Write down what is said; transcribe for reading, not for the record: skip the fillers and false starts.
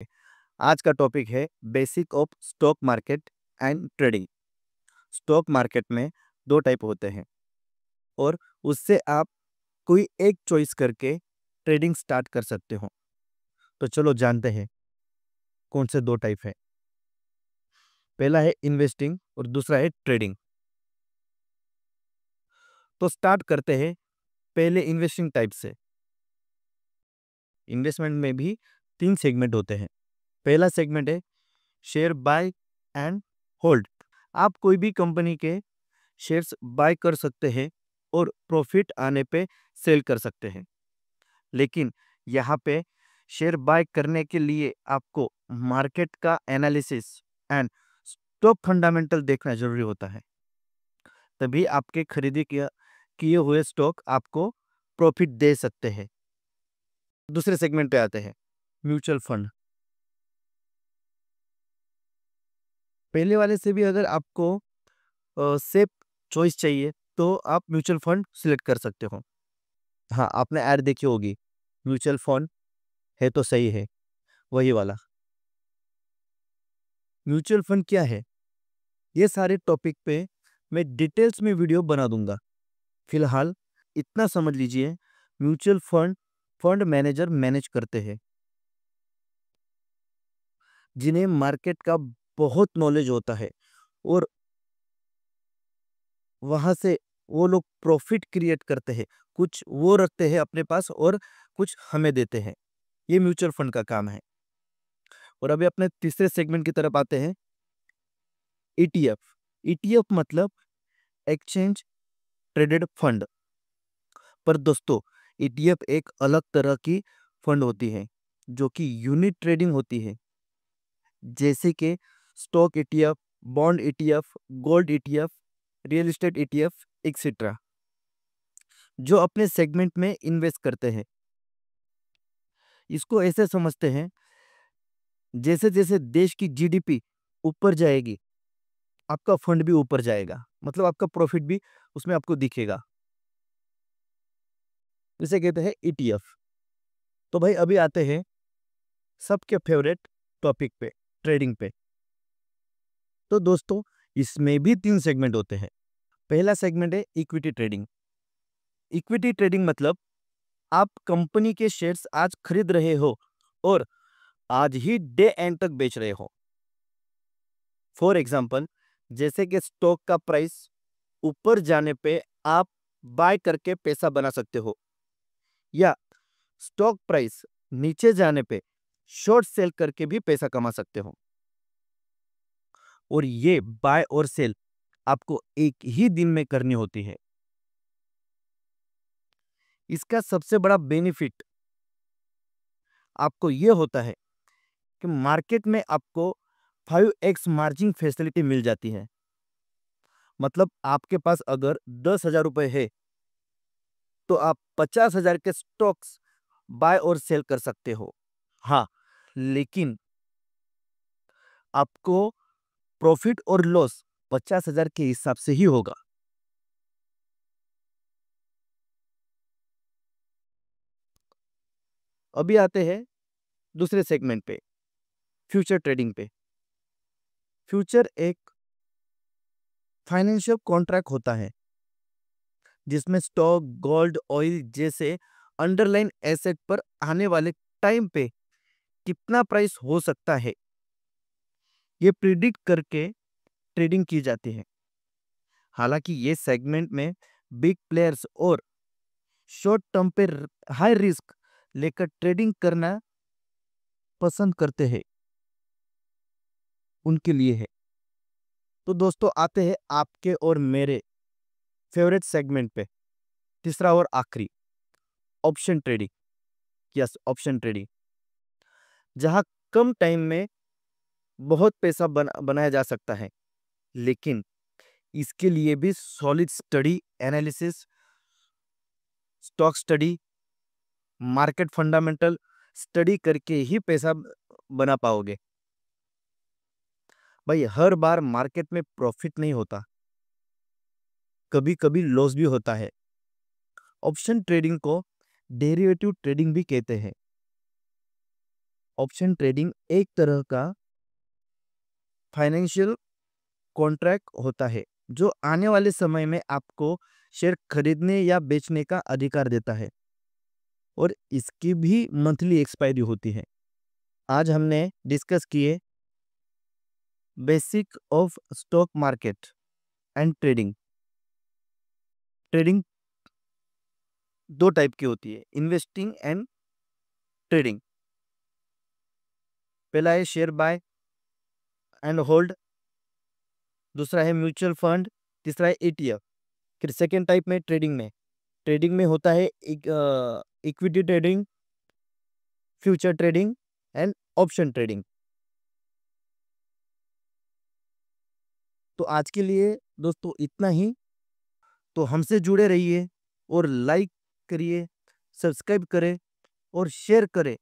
आज का टॉपिक है basic of stock market and trading. Stock market में दो टाइप होते हैं और उससे आप कोई एक चॉइस करके ट्रेडिंग स्टार्ट कर सकते हो। तो चलो जानते हैं कौन से दो टाइप है। पहला है इन्वेस्टिंग और दूसरा है ट्रेडिंग। तो स्टार्ट करते हैं पहले इन्वेस्टिंग टाइप से। इन्वेस्टमेंट में भी तीन सेगमेंट होते हैं। पहला सेगमेंट है शेयर बाय एंड होल्ड। आप कोई भी कंपनी के शेयर्स बाय कर सकते हैं और प्रॉफिट आने पे सेल कर सकते हैं। लेकिन यहाँ पे शेयर बाय करने के लिए आपको मार्केट का एनालिसिस एंड स्टॉक फंडामेंटल देखना जरूरी होता है, तभी आपके खरीदी किए हुए स्टॉक आपको प्रॉफिट दे सकते हैं। दूसरे सेगमेंट पे आते हैं म्यूचुअल फंड। पहले वाले से भी अगर आपको सेफ चॉइस चाहिए तो आप म्यूचुअल फंड सिलेक्ट कर सकते हो। हाँ, आपने ऐड देखी होगी, म्यूचुअल फंड है तो सही है, वही वाला। म्यूचुअल फंड क्या है, ये सारे टॉपिक पे मैं डिटेल्स में वीडियो बना दूंगा। फिलहाल इतना समझ लीजिए, mutual fund fund manager manage करते हैं जिन्हें मार्केट का बहुत नॉलेज होता है और वहां से वो लोग प्रॉफिट क्रिएट करते हैं। कुछ वो रखते हैं अपने पास और कुछ हमें देते हैं। ये म्यूचुअल फंड का काम है। और अभी अपने तीसरे सेगमेंट की तरफ आते हैं, ईटीएफ। ईटीएफ मतलब एक्सचेंज ट्रेडेड फंड। पर दोस्तों, ईटीएफ एक अलग तरह की फंड होती है जो कि यूनिट ट्रेडिंग होती है, जैसे कि stock ETF, bond ETF, gold ETF, real estate ETF etcetera, जो अपने सेगमेंट में इन्वेस्ट करते हैं। इसको ऐसे समझते हैं, जैसे जैसे देश की जीडीपी ऊपर जाएगी आपका फंड भी ऊपर जाएगा, मतलब आपका प्रॉफिट भी उसमें आपको दिखेगा। इसे कहते हैं ईटीएफ। तो भाई अभी आते हैं सबके फेवरेट टॉपिक पे, ट्रेडिंग पे। तो दोस्तों, इसमें भी तीन सेगमेंट होते हैं। पहला सेगमेंट है इक्विटी ट्रेडिंग। इक्विटी ट्रेडिंग मतलब आप कंपनी के शेयर्स आज खरीद रहे हो और आज ही डे एंड तक बेच रहे हो। फॉर एग्जाम्पल, जैसे कि स्टॉक का प्राइस ऊपर जाने पे आप बाय करके पैसा बना सकते हो, या स्टॉक प्राइस नीचे जाने पे शॉर्ट सेल करके भी पैसा कमा सकते हो। और ये बाय और सेल आपको एक ही दिन में करनी होती है। इसका सबसे बड़ा बेनिफिट आपको ये होता है कि मार्केट में आपको 5x मार्जिन फैसिलिटी मिल जाती है। मतलब आपके पास अगर 10,000 रुपए है तो आप 50,000 के स्टॉक्स बाय और सेल कर सकते हो। हाँ, लेकिन आपको प्रॉफिट और लॉस 50,000 के हिसाब से ही होगा। अभी आते हैं दूसरे सेगमेंट पे, फ्यूचर ट्रेडिंग पे। फ्यूचर एक फाइनेंशियल कॉन्ट्रैक्ट होता है जिसमें स्टॉक, गोल्ड, ऑयल जैसे अंडरलाइन एसेट पर आने वाले टाइम पे कितना प्राइस हो सकता है, ये प्रिडिक्ट करके ट्रेडिंग की जाती है। हालांकि ये सेगमेंट में बिग प्लेयर्स और शॉर्ट टर्म पे हाई रिस्क लेकर ट्रेडिंग करना पसंद करते हैं, उनके लिए है। तो दोस्तों, आते हैं आपके और मेरे फेवरेट सेगमेंट पे, तीसरा और आखिरी, option trading. Yes, option trading, जहां कम टाइम में बहुत पैसा बनाया जा सकता है, लेकिन इसके लिए भी solid study analysis, stock study, market fundamental study करके ही पैसा बना पाओगे। भाई हर बार मार्केट में प्रॉफिट नहीं होता, कभी कभी लॉस भी होता है। ऑप्शन ट्रेडिंग को डेरिवेटिव ट्रेडिंग भी कहते हैं। ऑप्शन ट्रेडिंग एक तरह का फाइनेंशियल कॉन्ट्रैक्ट होता है जो आने वाले समय में आपको शेयर खरीदने या बेचने का अधिकार देता है और इसकी भी मंथली एक्सपायरी होती है। आज हमने डिस्कस किए basic of stock market and trading. Trading दो टाइप की होती है, इन्वेस्टिंग एंड ट्रेडिंग। पहला है शेयर बाय एंड होल्ड, दूसरा है म्यूचुअल फंड, तीसरा है ETF। फिर सेकेंड टाइप में ट्रेडिंग में होता है equity trading, future trading and option trading. तो आज के लिए दोस्तों इतना ही। तो हमसे जुड़े रहिए और लाइक करिए, सब्सक्राइब करें और शेयर करें